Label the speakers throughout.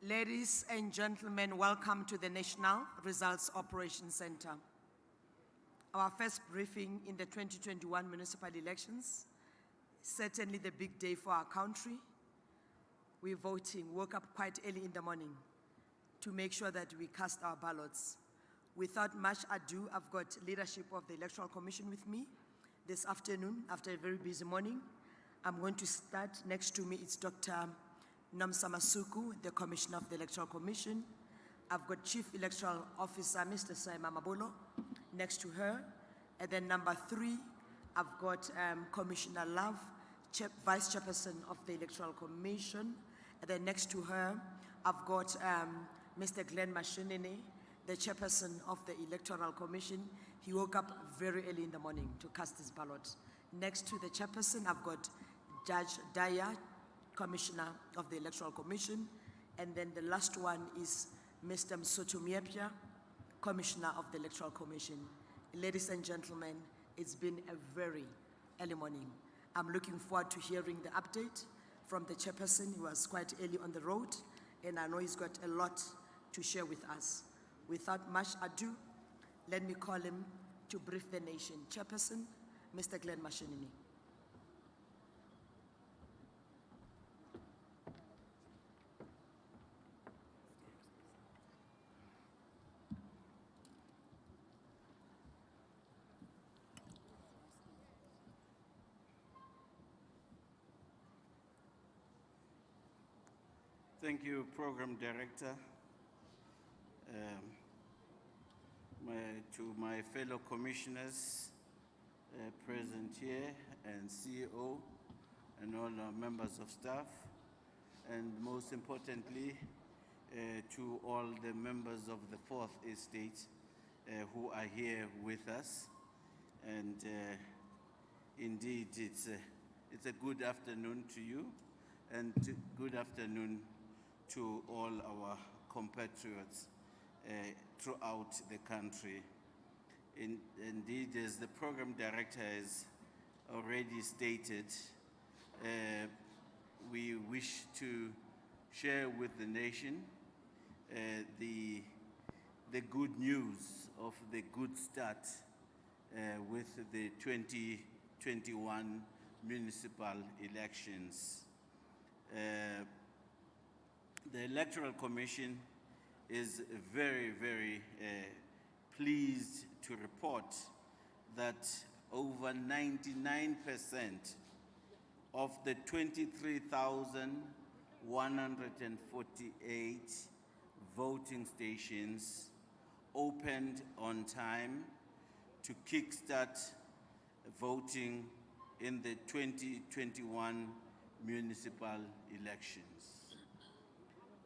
Speaker 1: Ladies and gentlemen, welcome to the National Results Operations Center. Our first briefing in the 2021 municipal elections, certainly the big day for our country. We're voting, woke up quite early in the morning to make sure that we cast our ballots. Without much ado, I've got leadership of the Electoral Commission with me this afternoon after a very busy morning. I'm going to start. Next to me, it's Dr. Nomsa Masuku, the Commissioner of the Electoral Commission. I've got Chief Electoral Officer, Mr. Saima Mabolo, next to her. And then number 3, I've got Commissioner Love, Vice Chairperson of the Electoral Commission. And then next to her, I've got Mr. Glenn Mashinini, the Chairperson of the Electoral Commission. He woke up very early in the morning to cast his ballot. Next to the Chairperson, I've got Judge Daya, Commissioner of the Electoral Commission, and then the last one is Mr. Msoto Miepia, Commissioner of the Electoral Commission. Ladies and gentlemen, it's been a very early morning. I'm looking forward to hearing the update from the Chairperson. He was quite early on the road, and I know he's got a lot to share with us. Without much ado, let me call him to brief the nation. Chairperson, Mr. Glenn Mashinini.
Speaker 2: Thank you, Program Director. To my fellow commissioners present here, and CEO, and all our members of staff, and most importantly, to all the members of the 4th Estate who are here with us. And indeed, it's a good afternoon to you, and good afternoon to all our compatriots throughout the country. Indeed, as the Program Director has already stated, we wish to share with the nation the good news of the good start with the 2021 municipal elections. The Electoral Commission is very, very pleased to report that over 99% of the 23,148 voting stations opened on time to kickstart voting in the 2021 municipal elections.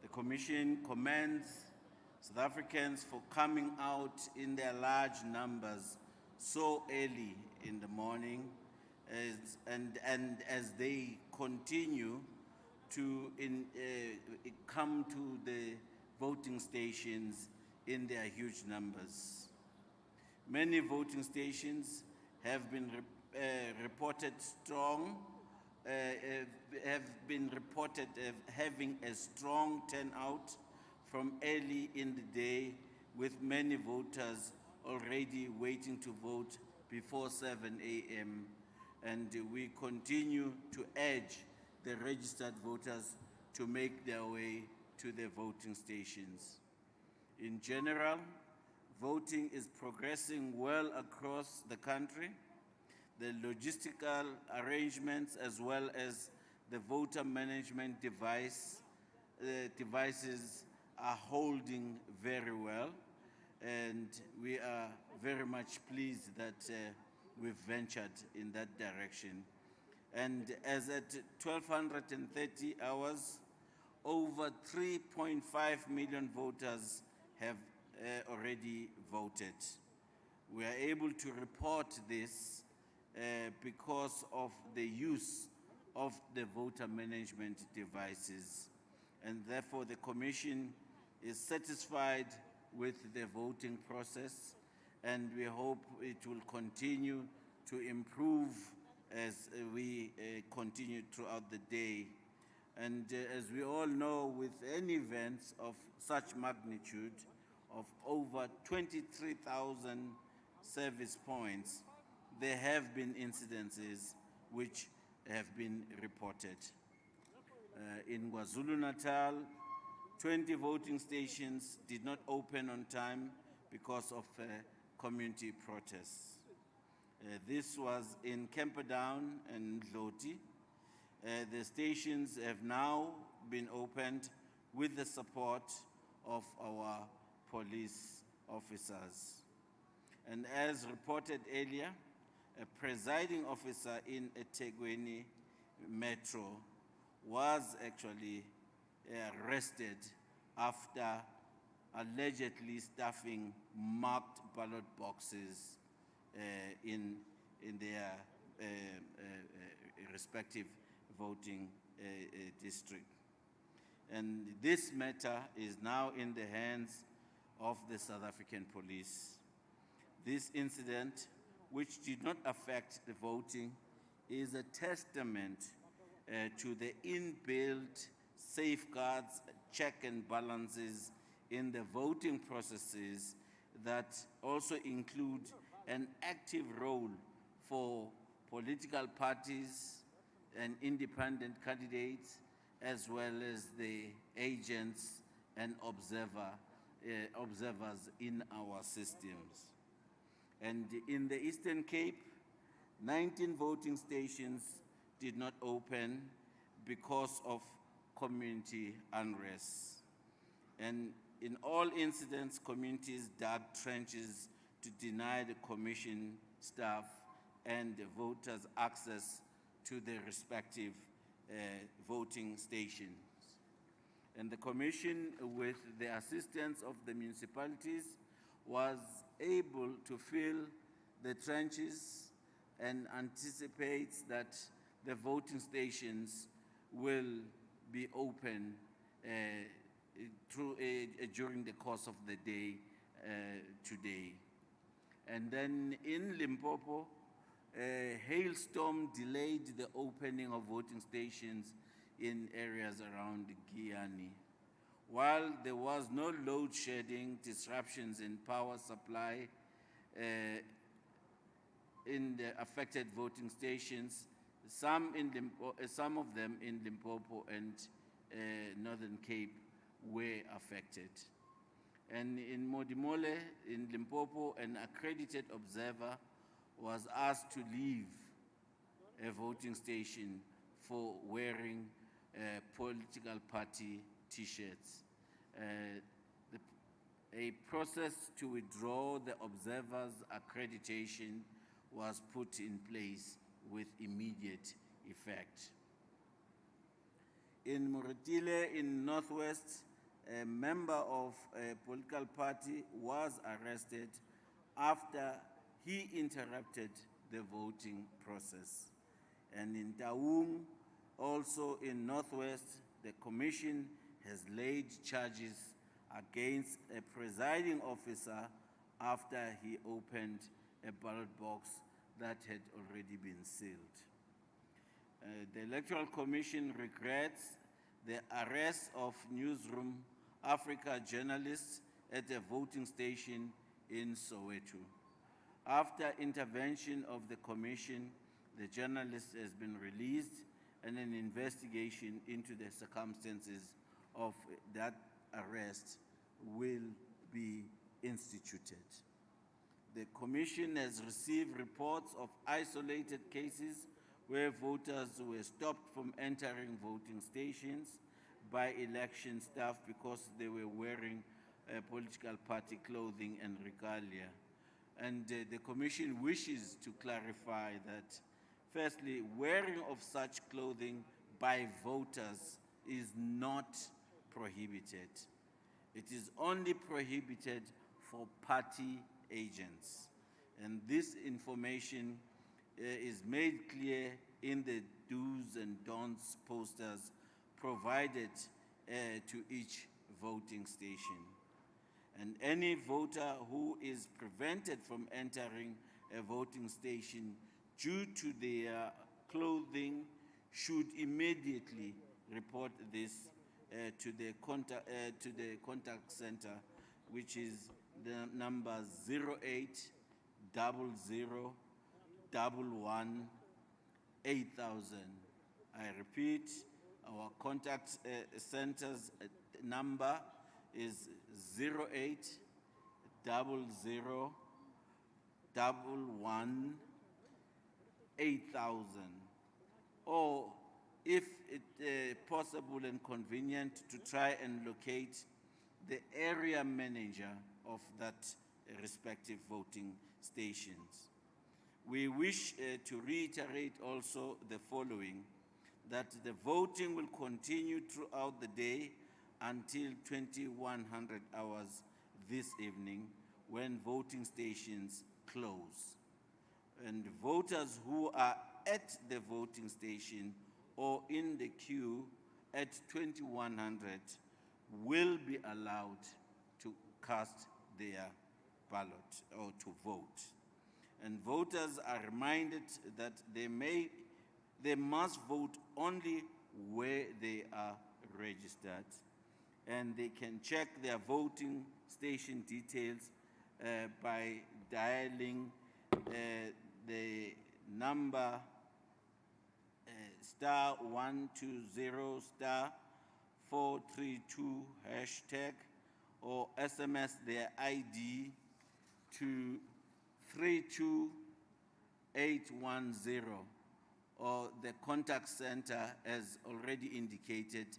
Speaker 2: The Commission commends South Africans for coming out in their large numbers so early in the morning, and as they continue to come to the voting stations in their huge numbers. Many voting stations have been reported having a strong turnout from early in the day, with many voters already waiting to vote before 7 a.m. And we continue to urge the registered voters to make their way to their voting stations. In general, voting is progressing well across the country. The logistical arrangements, as well as the voter management devices, are holding very well. and we are very much pleased that we've ventured in that direction. And as at 1230 hours, over 3.5 million voters have already voted. We are able to report this because of the use of the voter management devices. And therefore, the Commission is satisfied with the voting process, and we hope it will continue to improve as we continue throughout the day. And as we all know, with any events of such magnitude, of over 23,000 service points, there have been incidences which have been reported. In KwaZulu-Natal, 20 voting stations did not open on time because of community protests. This was in Camperdown and Loti. The stations have now been opened with the support of our police officers. And as reported earlier, a presiding officer in eThekwini Metro was actually arrested after allegedly stuffing marked ballot boxes in their respective voting district. And this matter is now in the hands of the South African police. This incident, which did not affect the voting, is a testament to the inbuilt safeguards, check and balances in the voting processes that also include an active role for political parties and independent candidates, as well as the agents and observers in our systems. And in the Eastern Cape, 19 voting stations did not open because of community unrest. And in all incidents, communities dug trenches to deny the Commission staff and the voters access to their respective voting stations. And the Commission, with the assistance of the municipalities, was able to fill the trenches and anticipates that the voting stations will be open during the course of the day today. And then in Limpopo, a hailstorm delayed the opening of voting stations in areas around Giyani. While there was no load shedding, disruptions in power supply in the affected voting stations, some of them in Limpopo and Northern Cape were affected. And in Modimolle, in Limpopo, an accredited observer was asked to leave a voting station for wearing political party T-shirts. A process to withdraw the observer's accreditation was put in place with immediate effect. In Moretile, in Northwest, a member of a political party was arrested after he interrupted the voting process. And in Taung, also in Northwest, the Commission has laid charges against a presiding officer after he opened a ballot box that had already been sealed. The Electoral Commission regrets the arrest of Newsroom Africa journalists at a voting station in Soweto. After intervention of the Commission, the journalist has been released and an investigation into the circumstances of that arrest will be instituted. The Commission has received reports of isolated cases where voters were stopped from entering voting stations by election staff because they were wearing political party clothing and regalia. And the Commission wishes to clarify that, firstly, wearing of such clothing by voters is not prohibited. It is only prohibited for party agents. And this information is made clear in the do's and don'ts posters provided to each voting station. And any voter who is prevented from entering a voting station due to their clothing should immediately report this to the contact center, which is the number 0800118000. I repeat, our contact center's number is 0800118000. Or if it possible and convenient, to try and locate the area manager of that respective voting stations. We wish to reiterate also the following, that the voting will continue throughout the day until 2100 hours this evening, when voting stations close. And voters who are at the voting station or in the queue at 2100 will be allowed to cast their ballot or to vote. And voters are reminded that they must vote only where they are registered, and they can check their voting station details by dialing the number *120*432# or SMS their ID to 32810, or the contact center as already indicated,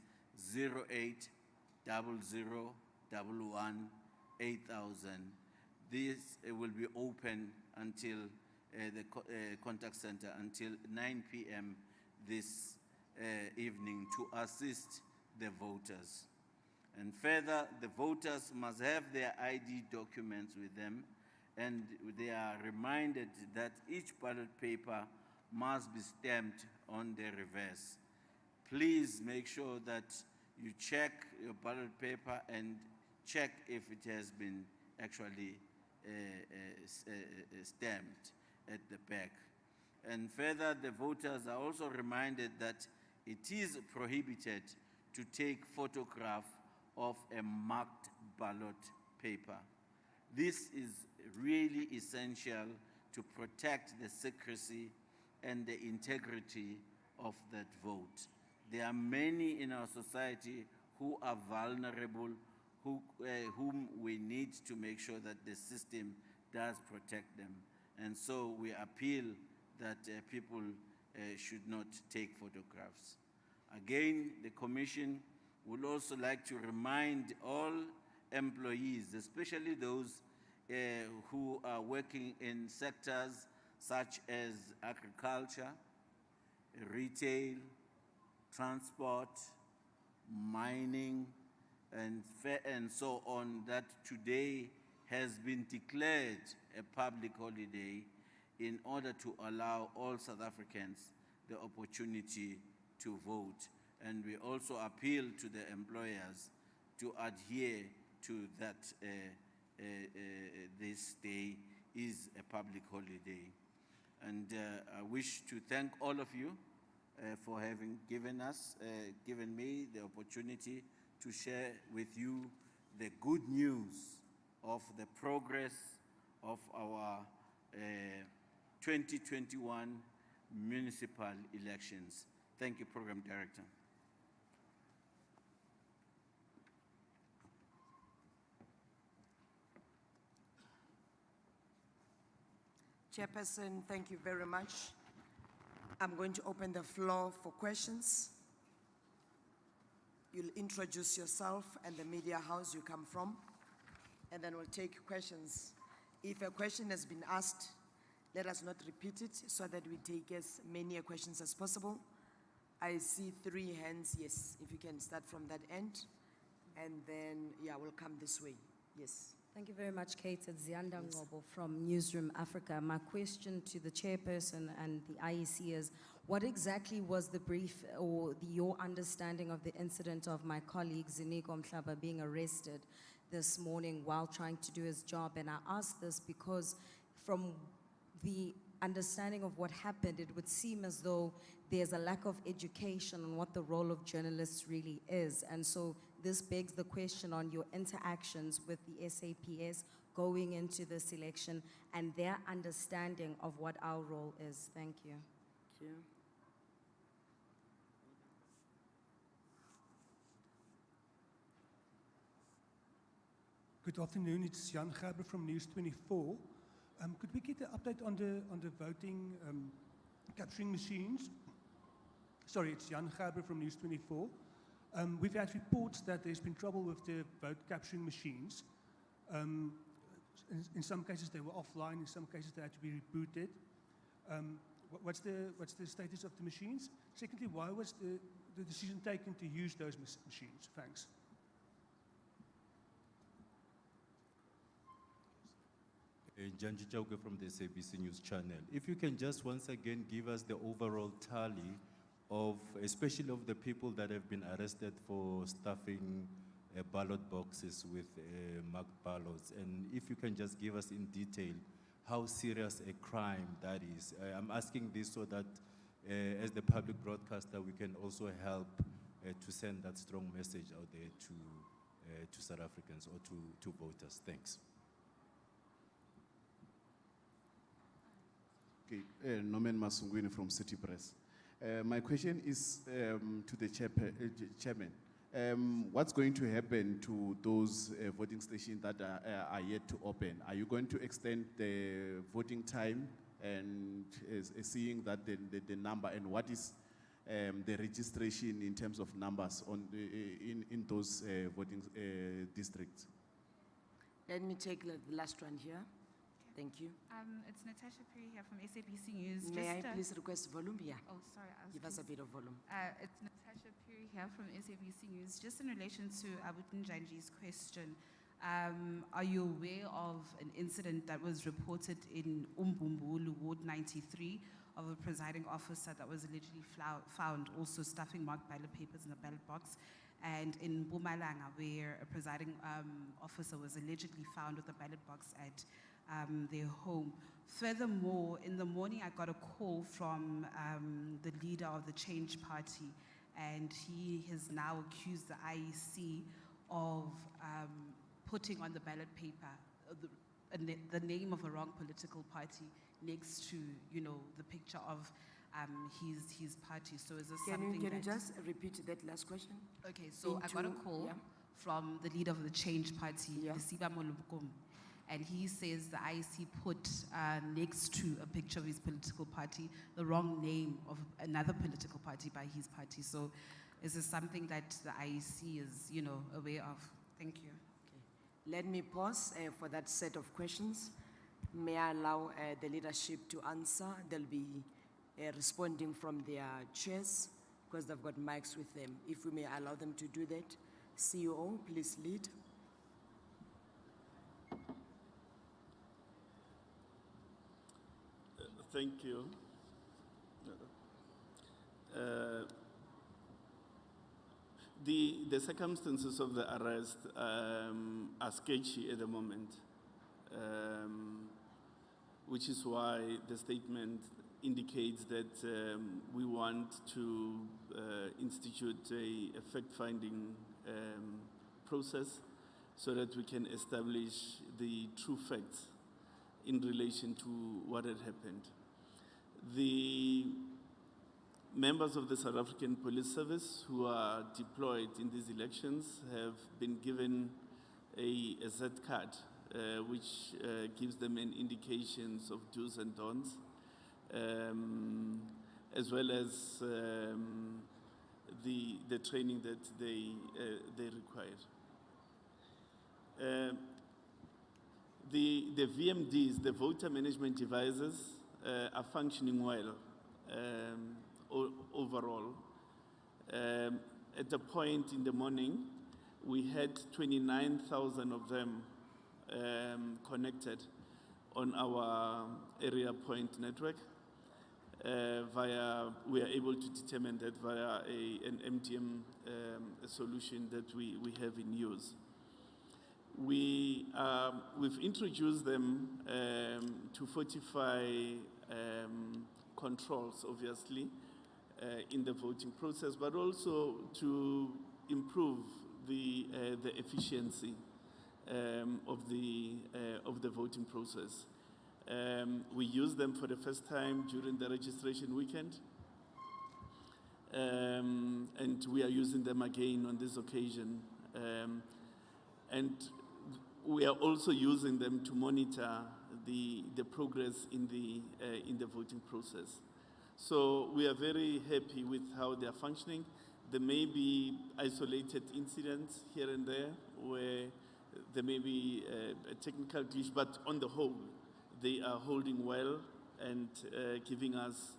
Speaker 2: 0800118000. This will be open until the contact center until 9 p.m. this evening to assist the voters. And further, the voters must have their ID documents with them, and they are reminded that each ballot paper must be stamped on the reverse. Please make sure that you check your ballot paper and check if it has been actually stamped at the back. And further, the voters are also reminded that it is prohibited to take photograph of a marked ballot paper. This is really essential to protect the secrecy and the integrity of that vote. There are many in our society who are vulnerable, whom we need to make sure that the system does protect them. And so we appeal that people should not take photographs. Again, the Commission would also like to remind all employees, especially those who are working in sectors such as agriculture, retail, transport, mining, and so on, that today has been declared a public holiday in order to allow all South Africans the opportunity to vote. And we also appeal to the employers to adhere to that this day is a public holiday. And I wish to thank all of you for having given me the opportunity to share with you the good news of the progress of our 2021 municipal elections. Thank you, Program Director.
Speaker 1: Chairperson, thank you very much. I'm going to open the floor for questions. You'll introduce yourself and the media house you come from. and then we'll take questions. If a question has been asked, let us not repeat it so that we take as many questions as possible. I see 3 hands, yes, if you can start from that end. And then, yeah, we'll come this way, yes.
Speaker 3: Thank you very much, Kate. It's Zianda Ngobo from Newsroom Africa. My question to the chairperson and the IEC is, what exactly was the brief or your understanding of the incident of my colleague Ziniko Mhlaba being arrested this morning while trying to do his job? And I ask this because from the understanding of what happened, it would seem as though there's a lack of education on what the role of journalists really is. And so this begs the question on your interactions with the SAPS going into this election and their understanding of what our role is. Thank you.
Speaker 1: Thank you.
Speaker 4: Good afternoon, it's Jan Gerber from News 24. Could we get an update on the voting capturing machines? Sorry, it's Jan Gerber from News 24. We've had reports that there's been trouble with the vote capturing machines. In some cases they were offline, in some cases they had to be rebooted. What's the status of the machines? Secondly, why was the decision taken to use those machines? Thanks.
Speaker 5: Janji Chauke from the SABC News Channel. If you can just once again give us the overall tally of, especially of the people that have been arrested for stuffing ballot boxes with marked ballots, and if you can just give us in detail how serious a crime that is. I'm asking this so that as the public broadcaster, we can also help to send that strong message out there to South Africans or to voters. Thanks.
Speaker 6: Okay, Norman Masungwini from City Press. My question is to the chairman. What's going to happen to those voting stations that are yet to open? Are you going to extend the voting time and seeing that the number, and what is the registration in terms of numbers on in those voting districts?
Speaker 1: Let me take the last one here. Thank you.
Speaker 7: It's Natasha Perry here from SABC News.
Speaker 1: May I please request volume here?
Speaker 7: Oh, sorry.
Speaker 1: Give us a bit of volume.
Speaker 7: It's Natasha Perry here from SABC News. Just in relation to Abutin Janji's question, are you aware of an incident that was reported in Umbumbulu, Ward 93, of a presiding officer that was allegedly found also stuffing marked ballot papers in the ballot box? And in Bumalanga, where a presiding officer was allegedly found with a ballot box at their home. Furthermore, in the morning I got a call from the leader of the Change Party, and he has now accused the IEC of putting on the ballot paper the name of a wrong political party next to, you know, the picture of his party. So is this something
Speaker 1: Can you just repeat that last question?
Speaker 7: Okay, so I got a call from the leader of the Change Party, Lesiba Molukom. And he says the IEC put next to a picture of his political party the wrong name of another political party by his party. So is this something that the IEC is, you know, aware of? Thank you.
Speaker 1: Okay. Let me pause for that set of questions. May I allow the leadership to answer? They'll be responding from their chairs because they've got mics with them. If we may allow them to do that. CEO, please lead.
Speaker 8: Thank you. The circumstances of the arrest are sketchy at the moment, which is why the statement indicates that we want to institute a fact-finding process so that we can establish the true facts in relation to what had happened. The members of the South African Police Service who are deployed in these elections have been given a Z card, which gives them an indications of do's and don'ts, as well as the training that they require. The VMDs, the voter management devices, are functioning well overall. At the point in the morning, we had 29,000 of them connected on our area point network. We are able to determine that via an MTM solution that we have in use. We've introduced them to fortify controls, obviously, in the voting process, but also to improve the efficiency of the voting process. We used them for the first time during the registration weekend, and we are using them again on this occasion. And we are also using them to monitor the progress in the voting process. So we are very happy with how they are functioning. There may be isolated incidents here and there where there may be a technical glitch, but on the whole, they are holding well and giving us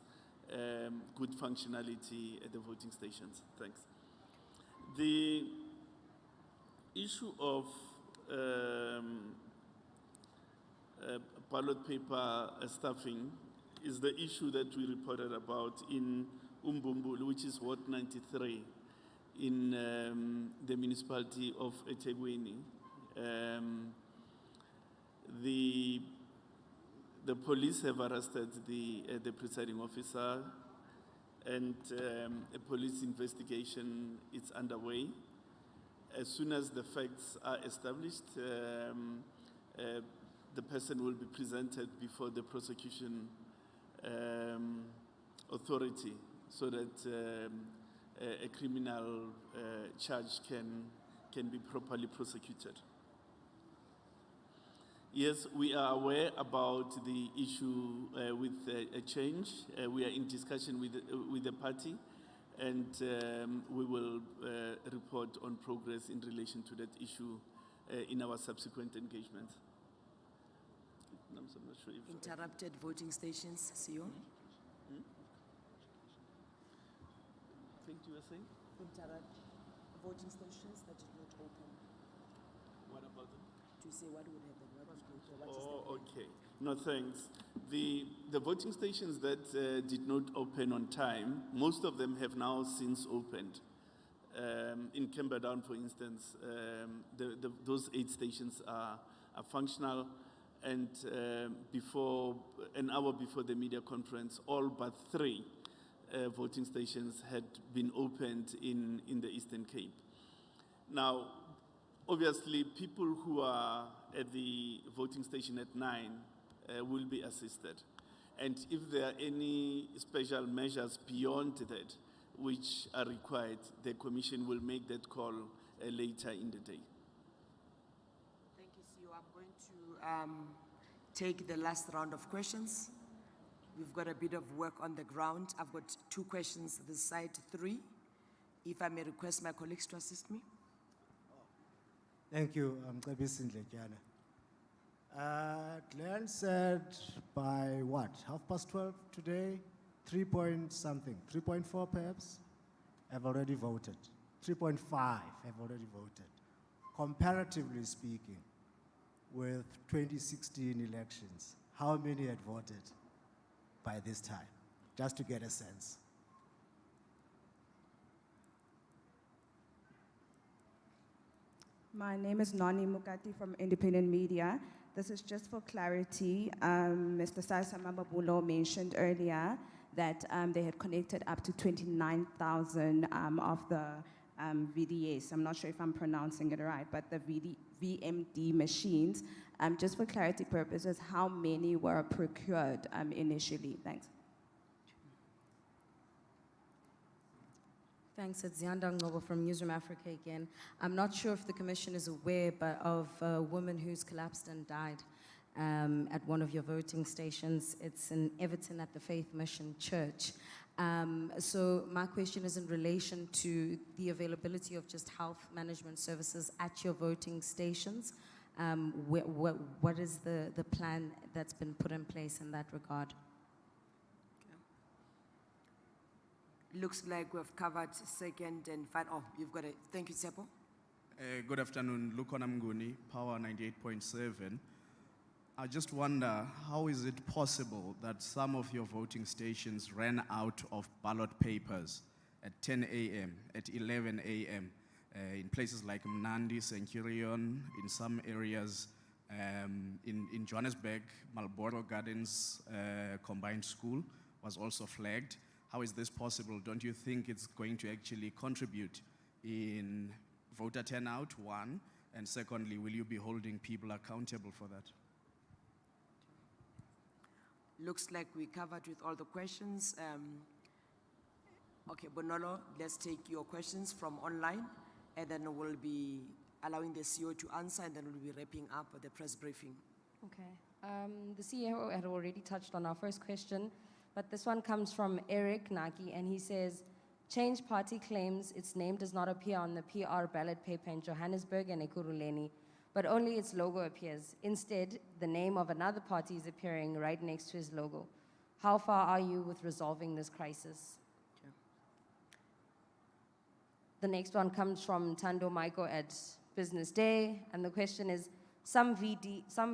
Speaker 8: good functionality at the voting stations. Thanks. The issue of ballot paper stuffing is the issue that we reported about in Umbumbulu, which is Ward 93 in the municipality of eThekwini. The police have arrested the presiding officer, and a police investigation is underway. As soon as the facts are established, the person will be presented before the prosecution authority so that a criminal charge can be properly prosecuted. Yes, we are aware about the issue with a change. We are in discussion with the party, and we will report on progress in relation to that issue in our subsequent engagements. I'm not sure if
Speaker 1: Interrupted voting stations, CEO.
Speaker 8: I think you were saying?
Speaker 1: Interrupt voting stations that did not open.
Speaker 8: What about them?
Speaker 1: To say what would happen, what is going to, what is
Speaker 8: Oh, okay. No, thanks. The voting stations that did not open on time, most of them have now since opened. In Camberdown, for instance, those 8 stations are functional, and an hour before the media conference, all but 3 voting stations had been opened in the Eastern Cape. Now, obviously, people who are at the voting station at 9 will be assisted. And if there are any special measures beyond that which are required, the Commission will make that call later in the day.
Speaker 1: Thank you, CEO. I'm going to take the last round of questions. We've got a bit of work on the ground. I've got 2 questions this side, 3. If I may request my colleagues to assist me.
Speaker 9: Thank you, Mcebisi Ndletyana. Glenn said by what, 12:30 today, 3 point something, 3.4 perhaps, have already voted. 3.5 have already voted. Comparatively speaking, with 2016 elections, how many had voted by this time? Just to get a sense.
Speaker 10: My name is Nani Mukati from Independent Media. This is just for clarity. Mr. Sasa Mababulo mentioned earlier that they had connected up to 29,000 of the VDAs. I'm not sure if I'm pronouncing it right, but the VMD machines. Just for clarity purposes, how many were procured initially? Thanks.
Speaker 3: Thanks, it's Zianda Ngobo from Newsroom Africa again. I'm not sure if the Commission is aware of a woman who's collapsed and died at one of your voting stations. It's in Everton at the Faith Mission Church. So my question is in relation to the availability of just health management services at your voting stations. What is the plan that's been put in place in that regard?
Speaker 1: Looks like we've covered second and final. Oh, you've got it. Thank you, Tsepo.
Speaker 11: Good afternoon, Lukona Mnguni, Power 98.7. I just wonder, how is it possible that some of your voting stations ran out of ballot papers at 10 a.m., at 11 a.m., in places like Mnandi, Centurion, in some areas, in Johannesburg, Marlborough Gardens Combined School was also flagged. How is this possible? Don't you think it's going to actually contribute in voter turnout, one? And secondly, will you be holding people accountable for that?
Speaker 1: Looks like we covered with all the questions. Okay, Bonolo, let's take your questions from online, and then we'll be allowing the CEO to answer, and then we'll be wrapping up the press briefing.
Speaker 3: Okay. The CEO had already touched on our first question, but this one comes from Eric Naki, and he says, Change Party claims its name does not appear on the PR ballot paper in Johannesburg and Ekurhuleni, but only its logo appears. Instead, the name of another party is appearing right next to his logo. How far are you with resolving this crisis?
Speaker 1: Okay.
Speaker 3: The next one comes from Tando Maiko at Business Day, and the question is, some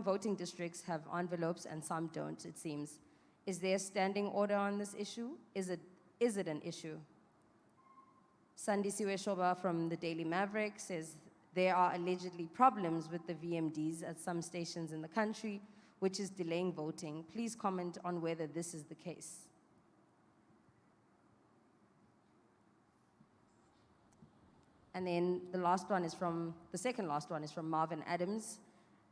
Speaker 3: voting districts have envelopes and some don't, it seems. Is there a standing order on this issue? Is it an issue? Sandisiwe Shoba from the Daily Maverick says, there are allegedly problems with the VMDs at some stations in the country, which is delaying voting. Please comment on whether this is the case. And then the second last one is from Marvin Adams,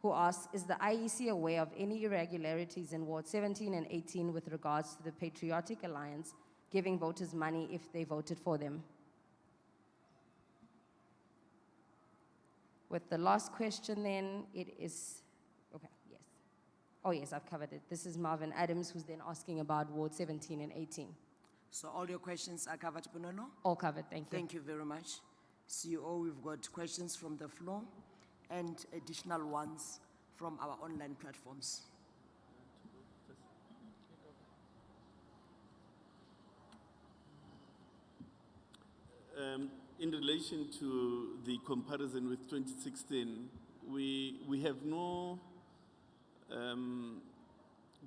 Speaker 3: who asks, is the IEC aware of any irregularities in Ward 17 and 18 with regards to the Patriotic Alliance giving voters money if they voted for them? With the last question then, it is, okay, yes. Oh yes, I've covered it. This is Marvin Adams, who's then asking about Ward 17 and 18.
Speaker 1: So all your questions are covered, Bonono?
Speaker 3: All covered, thank you.
Speaker 1: Thank you very much. CEO, we've got questions from the floor and additional ones from our online platforms.
Speaker 8: In relation to the comparison with 2016, we have no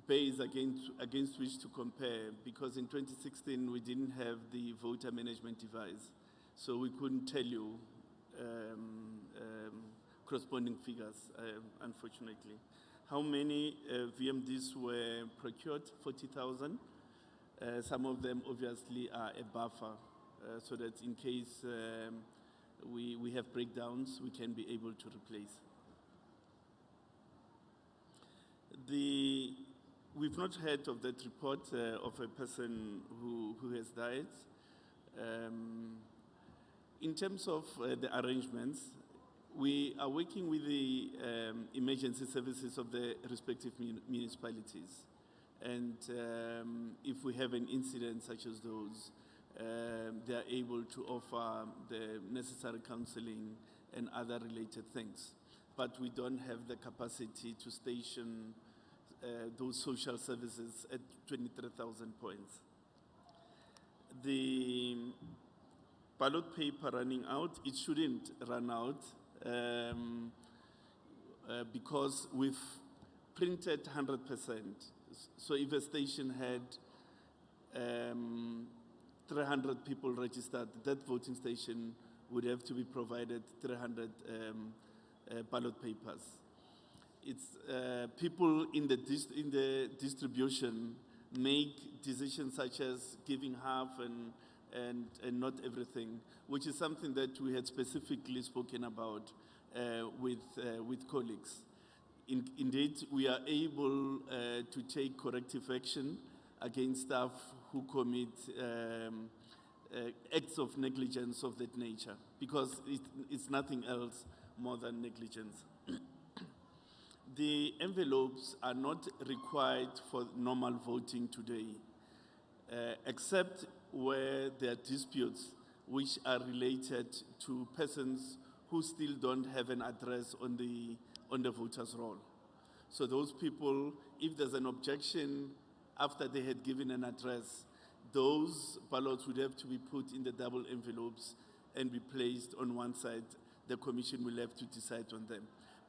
Speaker 8: base against which to compare, because in 2016 we didn't have the voter management device, so we couldn't tell you corresponding figures, unfortunately. How many VMDs were procured? 40,000. Some of them obviously are a buffer, so that in case we have breakdowns, we can be able to replace. We've not heard of that report of a person who has died. In terms of the arrangements, we are working with the emergency services of the respective municipalities. And if we have an incident such as those, they are able to offer the necessary counseling and other related things. But we don't have the capacity to station those social services at 23,000 points. The ballot paper running out, it shouldn't run out because we've printed 100%. So if a station had 300 people registered, that voting station would have to be provided 300 ballot papers. It's people in the distribution make decisions such as giving half and not everything, which is something that we had specifically spoken about with colleagues. Indeed, we are able to take corrective action against staff who commit acts of negligence of that nature, because it's nothing else more than negligence. The envelopes are not required for normal voting today, except where there are disputes which are related to persons who still don't have an address on the on the voters' roll. So those people, if there's an objection after they had given an address, those ballots would have to be put in the double envelopes and be placed on one side. The commission will have to decide on them.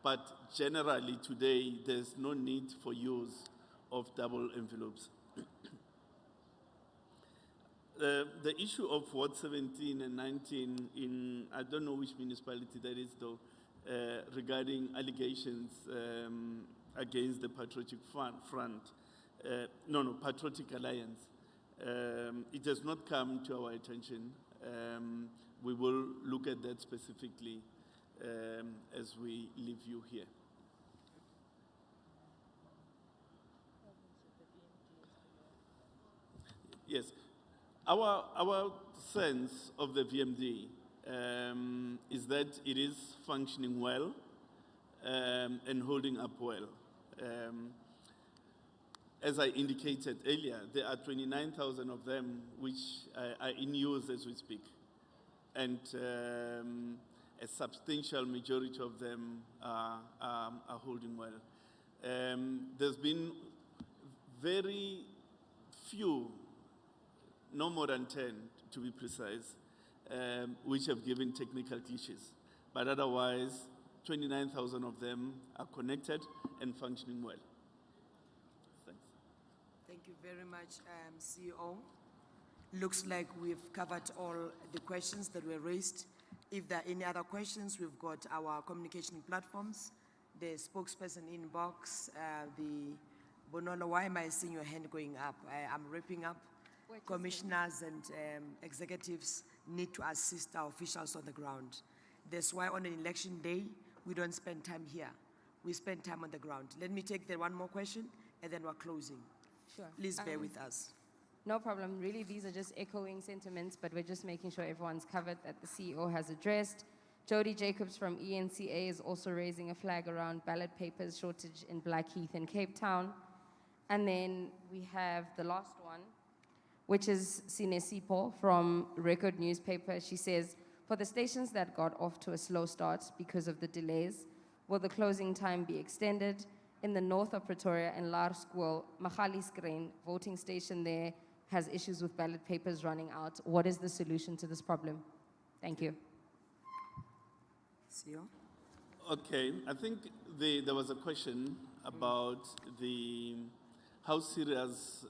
Speaker 8: But generally today, there's no need for use of double envelopes. The issue of Ward 17 and 19 in, I don't know which municipality that is though, regarding allegations against the Patriotic Front, Patriotic Alliance. It has not come to our attention. We will look at that specifically as we leave you here. Yes, our sense of the VMD is that it is functioning well and holding up well. As I indicated earlier, there are 29,000 of them which are in use as we speak. And a substantial majority of them are holding well. There's been very few, no more than 10 to be precise, which have given technical glitches. But otherwise, 29,000 of them are connected and functioning well. Thanks.
Speaker 1: Thank you very much, CEO. Looks like we've covered all the questions that were raised. If there are any other questions, we've got our communication platforms, the spokesperson inbox, the Bonolo, why am I seeing your hand going up? I'm wrapping up. Commissioners and executives need to assist our officials on the ground. That's why on an election day, we don't spend time here. We spend time on the ground. Let me take the one more question, and then we're closing.
Speaker 3: Sure.
Speaker 1: Please bear with us.
Speaker 12: No problem. Really, these are just echoing sentiments, but we're just making sure everyone's covered, that the CEO has addressed. Jody Jacobs from ENCA is also raising a flag around ballot papers shortage in Blackheath and Cape Town. And then we have the last one, which is Sinesipo from Record newspaper. She says, for the stations that got off to a slow start because of the delays, will the closing time be extended? In the north of Pretoria and Laerskool, Magalieskreen voting station there has issues with ballot papers running out. What is the solution to this problem? Thank you.
Speaker 1: CEO?
Speaker 8: Okay, I think there was a question about how serious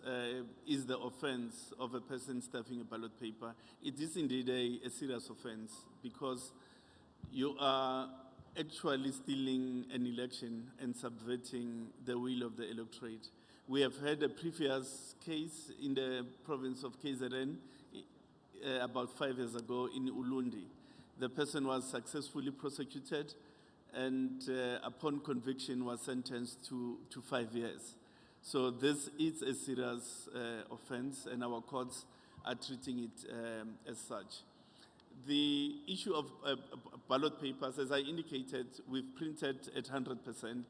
Speaker 8: is the offense of a person stuffing a ballot paper. It is indeed a serious offense because you are actually stealing an election and subverting the will of the electorate. We have had a previous case in the province of KZN about 5 years ago in Ulundi. The person was successfully prosecuted and upon conviction was sentenced to 5 years. So this is a serious offense and our courts are treating it as such. The issue of ballot papers, as I indicated, we've printed at 100%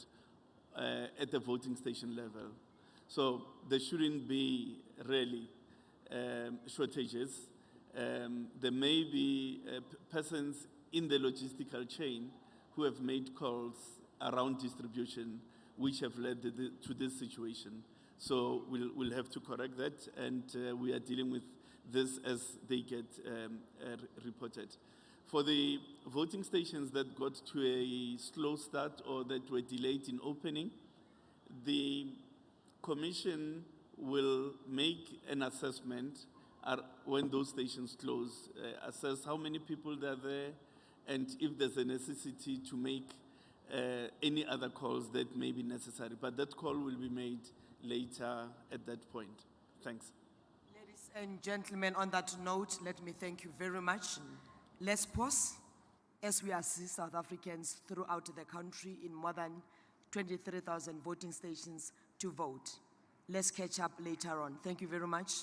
Speaker 8: at the voting station level. So there shouldn't be really shortages. There may be persons in the logistical chain who have made calls around distribution which have led to this situation. So we'll have to correct that, and we are dealing with this as they get reported. For the voting stations that got to a slow start or that were delayed in opening, the Commission will make an assessment when those stations close, assess how many people are there, and if there's a necessity to make any other calls that may be necessary. But that call will be made later at that point. Thanks.
Speaker 1: Ladies and gentlemen, on that note, let me thank you very much. Let's pause as we assist South Africans throughout the country in more than 23,000 voting stations to vote. Let's catch up later on. Thank you very much.